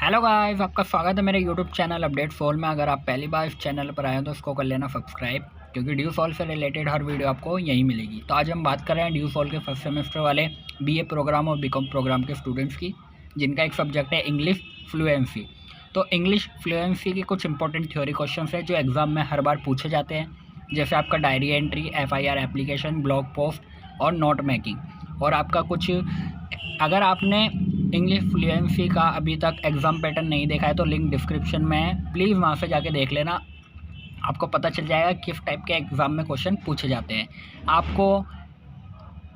Hello guys, आपका स्वागत है मेरे यूट्यूब चैनल अपडेट फॉल में। अगर आप पहली बार इस चैनल पर आए हो तो इसको कर लेना सब्सक्राइब, क्योंकि ड्यू फॉल से रिलेटेड हर वीडियो आपको यहीं मिलेगी। तो आज हम बात कर रहे हैं ड्यू फॉल के फर्स्ट सेमेस्टर वाले बीए प्रोग्राम और बीकॉम प्रोग्राम के स्टूडेंट्स की, जिनका एक सब्जेक्ट है इंग्लिश फ्लुएंसी। तो इंग्लिश फ्लुएंसी के कुछ इंपॉर्टेंट थ्योरी क्वेश्चन है जो एग्ज़ाम में हर बार पूछे जाते हैं, जैसे आपका diary entry, FIR application, blog post और नोट मेकिंग। और आपका कुछ, अगर आपने इंग्लिश फ्लुएंसी का अभी तक एग्ज़ाम पैटर्न नहीं देखा है तो लिंक डिस्क्रिप्शन में है, प्लीज़ वहाँ से जाके देख लेना। आपको पता चल जाएगा किस टाइप के एग्ज़ाम में क्वेश्चन पूछे जाते हैं। आपको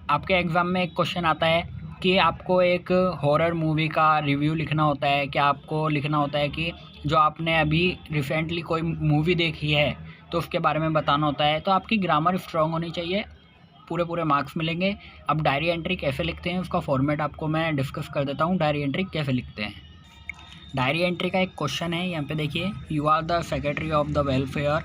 आपके एग्ज़ाम में एक क्वेश्चन आता है कि आपको एक हॉरर मूवी का रिव्यू लिखना होता है, कि आपको लिखना होता है कि जो आपने अभी रिसेंटली कोई मूवी देखी है तो उसके बारे में बताना होता है। तो आपकी ग्रामर स्ट्रॉन्ग होनी चाहिए, पूरे मार्क्स मिलेंगे। अब डायरी एंट्री कैसे लिखते हैं उसका फॉर्मेट आपको मैं डिस्कस कर देता हूँ। डायरी एंट्री कैसे लिखते हैं। डायरी एंट्री का एक क्वेश्चन है, यहाँ पे देखिए, you are the secretary of the welfare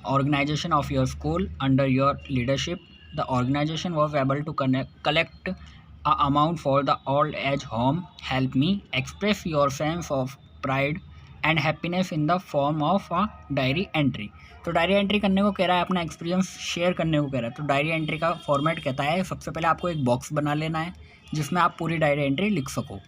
organisation of your school under your leadership. The organisation was able to collect a amount for the old age home. Help me express your sense of pride and happiness in the form of a diary entry. तो diary entry करने को कह रहा है, अपना experience share करने को कह रहा है। तो डायरी एंट्री का फॉर्मेट कहता है, सबसे पहले आपको एक बॉक्स बना लेना है जिसमें आप पूरी डायरी एंट्री लिख सको।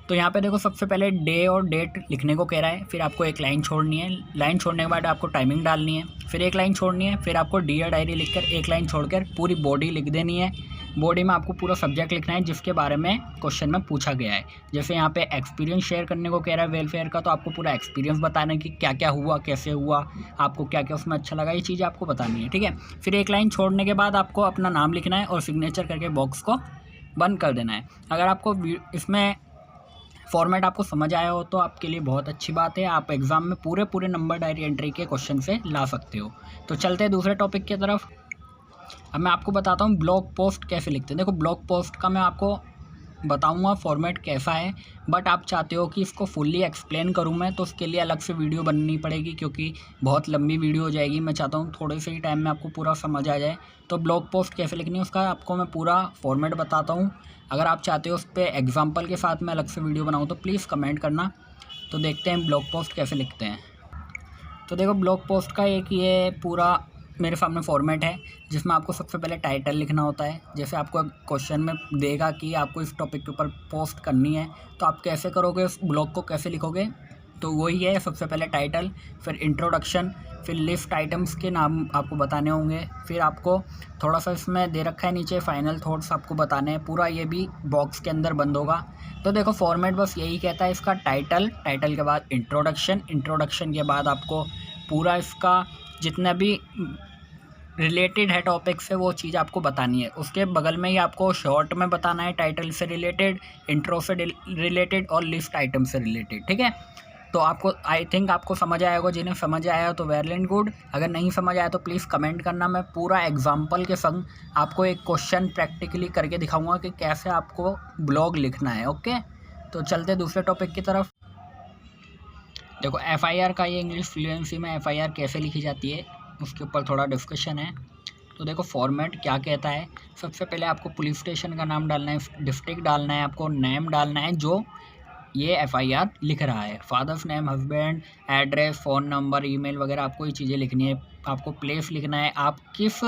तो यहाँ पे देखो, सबसे पहले डे और डेट लिखने को कह रहा है, फिर आपको एक लाइन छोड़नी है, लाइन छोड़ने के बाद आपको टाइमिंग डालनी है, फिर एक लाइन छोड़नी है, फिर आपको डियर डायरी लिखकर एक लाइन छोड़कर पूरी बॉडी लिख देनी है। बॉडी में आपको पूरा सब्जेक्ट लिखना है जिसके बारे में क्वेश्चन में पूछा गया है। जैसे यहाँ पे एक्सपीरियंस शेयर करने को कह रहा है वेलफेयर का, तो आपको पूरा एक्सपीरियंस बताना है कि क्या क्या हुआ, कैसे हुआ, आपको क्या क्या उसमें अच्छा लगा, ये चीज़ें आपको बतानी है, ठीक है। फिर एक लाइन छोड़ने के बाद आपको अपना नाम लिखना है और सिग्नेचर करके बॉक्स को बंद कर देना है। अगर आपको इसमें फॉर्मेट आपको समझ आया हो तो आपके लिए बहुत अच्छी बात है, आप एग्ज़ाम में पूरे नंबर डायरी एंट्री के क्वेश्चन से ला सकते हो। तो चलते हैं दूसरे टॉपिक की तरफ। अब मैं आपको बताता हूँ ब्लॉग पोस्ट कैसे लिखते हैं। देखो, ब्लॉग पोस्ट का मैं आपको बताऊंगा फॉर्मेट कैसा है, बट आप चाहते हो कि इसको फुल्ली एक्सप्लेन करूं मैं, तो उसके लिए अलग से वीडियो बननी पड़ेगी, क्योंकि बहुत लंबी वीडियो हो जाएगी। मैं चाहता हूं थोड़े से ही टाइम में आपको पूरा समझ आ जाए। तो ब्लॉग पोस्ट कैसे लिखनी है उसका आपको मैं पूरा फॉर्मेट बताता हूं। अगर आप चाहते हो उस पर एग्जाम्पल के साथ मैं अलग से वीडियो बनाऊँ तो प्लीज़ कमेंट करना। तो देखते हैं ब्लॉग पोस्ट कैसे लिखते हैं। तो देखो, ब्लॉग पोस्ट का एक ये पूरा मेरे सामने फॉर्मेट है जिसमें आपको सबसे पहले टाइटल लिखना होता है। जैसे आपको क्वेश्चन में देगा कि आपको इस टॉपिक के ऊपर पोस्ट करनी है, तो आप कैसे करोगे, उस ब्लॉग को कैसे लिखोगे, तो वही है, सबसे पहले टाइटल, फिर इंट्रोडक्शन, फिर लिस्ट आइटम्स के नाम आपको बताने होंगे, फिर आपको थोड़ा सा इसमें दे रखा है नीचे फाइनल थॉट्स आपको बताने हैं। पूरा ये भी बॉक्स के अंदर बंद होगा। तो देखो, फॉर्मेट बस यही कहता है इसका, टाइटल, टाइटल के बाद इंट्रोडक्शन, इंट्रोडक्शन के बाद आपको पूरा इसका जितना भी रिलेटेड है टॉपिक से वो चीज़ आपको बतानी है। उसके बगल में ही आपको शॉर्ट में बताना है, टाइटल से रिलेटेड, इंट्रो से रिलेटेड और लिस्ट आइटम से रिलेटेड, ठीक है। तो आपको, आई थिंक आपको समझ आया होगा। जिन्हें समझ आया हो तो वेल एंड गुड, अगर नहीं समझ आया तो प्लीज़ कमेंट करना। मैं पूरा एग्जाम्पल के संग आपको एक क्वेश्चन प्रैक्टिकली करके दिखाऊँगा कि कैसे आपको ब्लॉग लिखना है, ओके। तो चलते दूसरे टॉपिक की तरफ। देखो, FIR का, ये इंग्लिश फ्लुएंसी में FIR कैसे लिखी जाती है उसके ऊपर थोड़ा डिस्कशन है। तो देखो, फॉर्मेट क्या कहता है, सबसे पहले आपको पुलिस स्टेशन का नाम डालना है, डिस्ट्रिक्ट डालना है, आपको नेम डालना है जो ये FIR लिख रहा है, father's name, husband, address, phone number, email वगैरह आपको ये चीज़ें लिखनी है। आपको प्लेस लिखना है, आप किस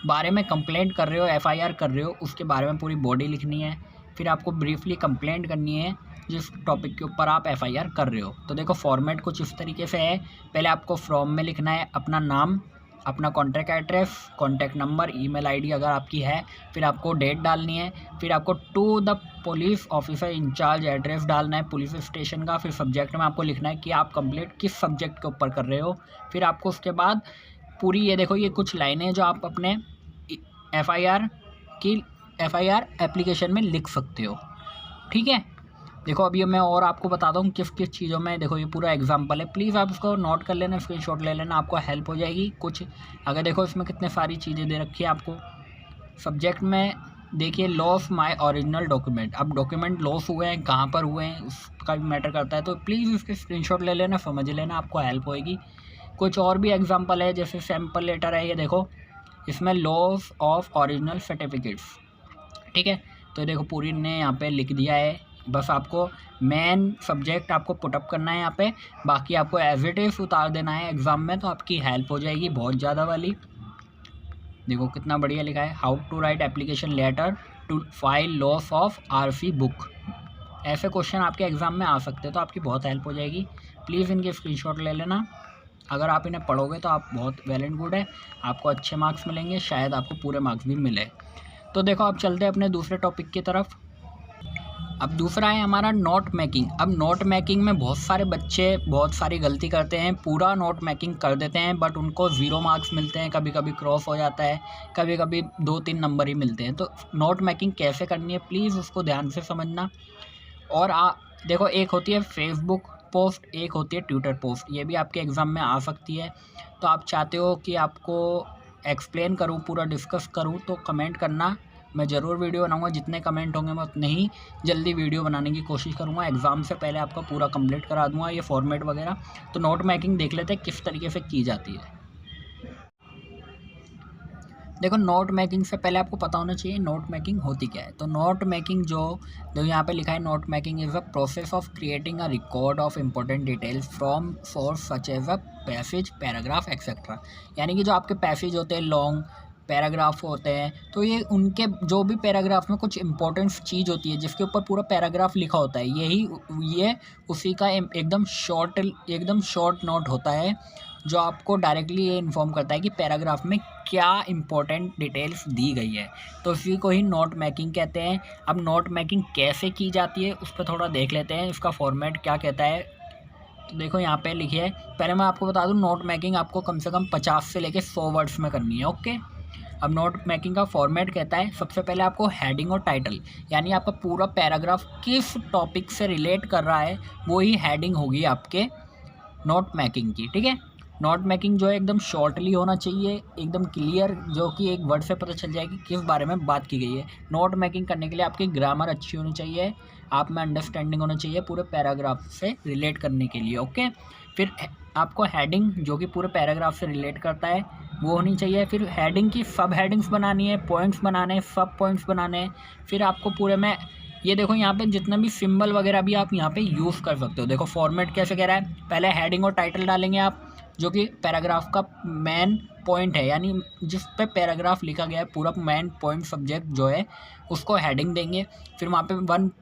बारे में कंप्लेंट कर रहे हो, FIR कर रहे हो, उसके बारे में पूरी बॉडी लिखनी है। फिर आपको ब्रीफली कंप्लेंट करनी है जिस टॉपिक के ऊपर आप FIR कर रहे हो। तो देखो, फॉर्मेट कुछ इस तरीके से है। पहले आपको फ्रॉम में लिखना है अपना नाम, अपना contact address, contact number, email ID अगर आपकी है, फिर आपको डेट डालनी है, फिर आपको to the police officer in charge address डालना है पुलिस स्टेशन का, फिर सब्जेक्ट में आपको लिखना है कि आप कंप्लीट किस सब्जेक्ट के ऊपर कर रहे हो। फिर आपको उसके बाद पूरी, ये देखो, ये कुछ लाइनें जो आप अपने FIR एप्लीकेशन में लिख सकते हो, ठीक है। देखो, अभी मैं और आपको बताता हूँ किस किस चीज़ों में। देखो, ये पूरा एग्जांपल है, प्लीज़ आप इसको नोट कर लेना, स्क्रीनशॉट ले लेना, आपको हेल्प हो जाएगी कुछ। अगर देखो, इसमें कितने सारी चीज़ें दे रखी है आपको। सब्जेक्ट में देखिए, लॉस माय ओरिजिनल डॉक्यूमेंट। अब डॉक्यूमेंट लॉस हुए हैं, कहाँ पर हुए हैं, उसका भी मैटर करता है। तो प्लीज़ इसके स्क्रीनशॉट ले लेना, समझ लेना, आपको हेल्प होएगी। कुछ और भी एग्जाम्पल है, जैसे सैम्पल लेटर है, ये देखो, इसमें लॉस ऑफ ओरिजिनल सर्टिफिकेट्स, ठीक है। तो देखो, पूरी ने यहाँ पे लिख दिया है, बस आपको मेन सब्जेक्ट आपको पुटअप करना है यहाँ पे, बाकी आपको एज इट इज़ उतार देना है एग्ज़ाम में, तो आपकी हेल्प हो जाएगी बहुत ज़्यादा वाली। देखो कितना बढ़िया लिखा है, how to write application letter to file loss of RC book. ऐसे क्वेश्चन आपके एग्ज़ाम में आ सकते हैं, तो आपकी बहुत हेल्प हो जाएगी। प्लीज़ इनके स्क्रीनशॉट ले लेना। अगर आप इन्हें पढ़ोगे तो आप बहुत वेल एंड गुड है, आपको अच्छे मार्क्स मिलेंगे, शायद आपको पूरे मार्क्स भी मिले। तो देखो अब चलते हैं अपने दूसरे टॉपिक की तरफ। अब दूसरा है हमारा नोट मेकिंग। अब नोट मेकिंग में बहुत सारे बच्चे बहुत सारी गलती करते हैं, पूरा नोट मेकिंग कर देते हैं बट उनको 0 मार्क्स मिलते हैं, कभी कभी क्रॉस हो जाता है, कभी कभी 2-3 नंबर ही मिलते हैं। तो नोट मेकिंग कैसे करनी है प्लीज़ उसको ध्यान से समझना। और देखो एक होती है फेसबुक पोस्ट, एक होती है ट्विटर पोस्ट, ये भी आपके एग्ज़ाम में आ सकती है। तो आप चाहते हो कि आपको एक्सप्लेन करूँ, पूरा डिस्कस करूँ, तो कमेंट करना, मैं ज़रूर वीडियो बनाऊंगा। जितने कमेंट होंगे मैं उतने ही जल्दी वीडियो बनाने की कोशिश करूंगा। एग्ज़ाम से पहले आपका पूरा कंप्लीट करा दूंगा ये फॉर्मेट वगैरह। तो नोट मेकिंग देख लेते हैं किस तरीके से की जाती है। देखो नोट मेकिंग से पहले आपको पता होना चाहिए नोट मेकिंग होती क्या है। तो नोट मेकिंग जो यहाँ पे लिखा है, note making is a process of creating a record of important details from source such as a passage, paragraph etcetera. यानी कि जो आपके पैसेज होते हैं, लॉन्ग पैराग्राफ होते हैं, तो ये उनके जो भी पैराग्राफ में कुछ इंपॉर्टेंट चीज़ होती है जिसके ऊपर पूरा पैराग्राफ लिखा होता है, ये उसी का एकदम शॉर्ट नोट होता है जो आपको डायरेक्टली ये इन्फॉर्म करता है कि पैराग्राफ में क्या इंपॉर्टेंट डिटेल्स दी गई है। तो इसी को ही नोट मेकिंग कहते हैं। अब नोट मेकिंग कैसे की जाती है उस पर थोड़ा देख लेते हैं, इसका फॉर्मेट क्या कहता है। तो देखो यहाँ पे लिखिए, पहले मैं आपको बता दूँ नोट मेकिंग आपको कम से कम 50 से लेके 100 वर्ड्स में करनी है। ओके, अब नोट मेकिंग का फॉर्मेट कहता है, सबसे पहले आपको हेडिंग और टाइटल, यानी आपका पूरा पैराग्राफ किस टॉपिक से रिलेट कर रहा है वो ही हेडिंग होगी आपके नोट मेकिंग की। ठीक है, नोट मेकिंग जो है एकदम शॉर्टली होना चाहिए, एकदम क्लियर, जो कि एक वर्ड से पता चल जाए कि किस बारे में बात की गई है। नोट मेकिंग करने के लिए आपकी ग्रामर अच्छी होनी चाहिए, आप में अंडरस्टैंडिंग होना चाहिए पूरे पैराग्राफ से रिलेट करने के लिए। ओके, फिर आपको हेडिंग जो कि पूरे पैराग्राफ से रिलेट करता है वो होनी चाहिए। फिर हेडिंग की सब हेडिंग्स बनानी है, पॉइंट्स बनाने हैं, सब पॉइंट्स बनाने हैं। फिर आपको पूरे में ये देखो यहाँ पे जितना भी सिंबल वगैरह भी आप यहाँ पे यूज़ कर सकते हो। देखो फॉर्मेट कैसे कह रहा है, पहले हेडिंग और टाइटल डालेंगे आप, जो कि पैराग्राफ का मेन पॉइंट है, यानी जिस पे पैराग्राफ लिखा गया है पूरा मेन पॉइंट सब्जेक्ट जो है उसको हेडिंग देंगे। फिर वहाँ पे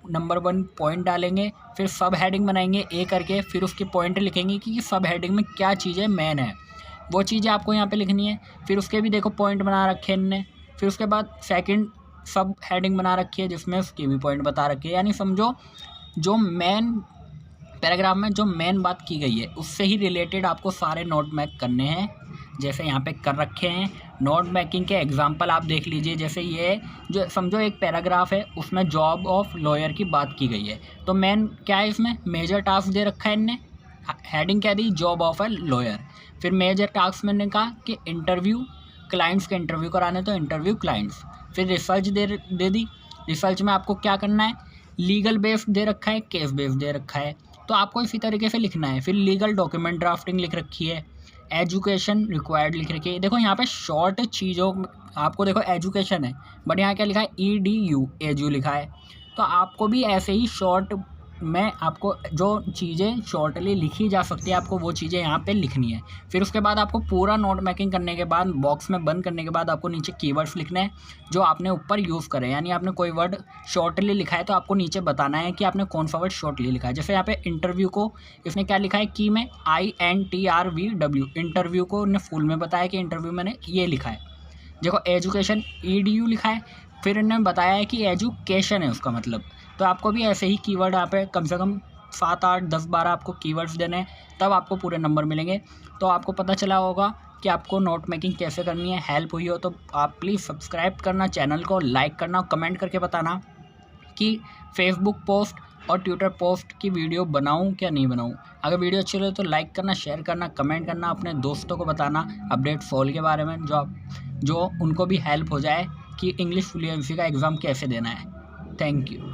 नंबर 1 पॉइंट डालेंगे, फिर सब हेडिंग बनाएंगे ए करके, फिर उसकी पॉइंट लिखेंगे कि सब हेडिंग में क्या चीज़ें मेन है, वो चीज़ें आपको यहाँ पे लिखनी है। फिर उसके भी देखो पॉइंट बना रखे हैं इनने। फिर उसके बाद सेकंड सब हेडिंग बना रखी है जिसमें उसकी भी पॉइंट बता रखी है। यानी समझो जो मेन पैराग्राफ में जो मेन बात की गई है उससे ही रिलेटेड आपको सारे नोट मेक करने हैं, जैसे यहाँ पे कर रखे हैं। नोट मेकिंग के एग्जांपल आप देख लीजिए, जैसे ये जो समझो एक पैराग्राफ है उसमें जॉब ऑफ लॉयर की बात की गई है, तो मेन क्या है इसमें मेजर टास्क दे रखा है इनने, हेडिंग क्या दी, जॉब ऑफ ए लॉयर। फिर मेजर टास्क मैंने कहा कि इंटरव्यू, क्लाइंट्स के इंटरव्यू कराने तो इंटरव्यू क्लाइंट्स। फिर रिसर्च दे दी, रिसर्च में आपको क्या करना है, लीगल बेस्ड दे रखा है, केस बेस्ड दे रखा है, तो आपको इसी तरीके से लिखना है। फिर लीगल डॉक्यूमेंट ड्राफ्टिंग लिख रखी है, एजुकेशन रिक्वायर्ड लिख रखी है। देखो यहाँ पे शॉर्ट चीज़ों आपको देखो एजुकेशन है बट यहाँ क्या लिखा है, EDU एजू लिखा है। तो आपको भी ऐसे ही शॉर्ट में आपको जो चीज़ें शॉर्टली लिखी जा सकती है आपको वो चीज़ें यहाँ पे लिखनी है। फिर उसके बाद आपको पूरा नोट मेकिंग करने के बाद बॉक्स में बंद करने के बाद आपको नीचे कीवर्ड्स लिखने हैं जो आपने ऊपर यूज़ करें। यानी आपने कोई वर्ड शॉर्टली लिखा है तो आपको नीचे बताना है कि आपने कौन सा वर्ड शॉर्टली लिखा है। जैसे यहाँ पे इंटरव्यू को इसने क्या लिखा है, की में INTRVW, इंटरव्यू को उन्होंने फुल में बताया कि इंटरव्यू मैंने ये लिखा है। देखो एजुकेशन EDU लिखा है, फिर इन्होंने बताया है कि एजुकेशन है उसका मतलब। तो आपको भी ऐसे ही कीवर्ड यहाँ पे कम से कम 7, 8, 10, 12 आपको कीवर्ड्स देने हैं, तब आपको पूरे नंबर मिलेंगे। तो आपको पता चला होगा कि आपको नोट मेकिंग कैसे करनी है। हेल्प हुई हो तो आप प्लीज़ सब्सक्राइब करना, चैनल को लाइक करना, कमेंट करके बताना कि फेसबुक पोस्ट और ट्विटर पोस्ट की वीडियो बनाऊं क्या नहीं बनाऊं। अगर वीडियो अच्छी लगे तो लाइक करना, शेयर करना, कमेंट करना, अपने दोस्तों को बताना अपडेट फॉल के बारे में, जो उनको भी हेल्प हो जाए कि इंग्लिश फ्लुएंसी का एग्ज़ाम कैसे देना है। Thank you.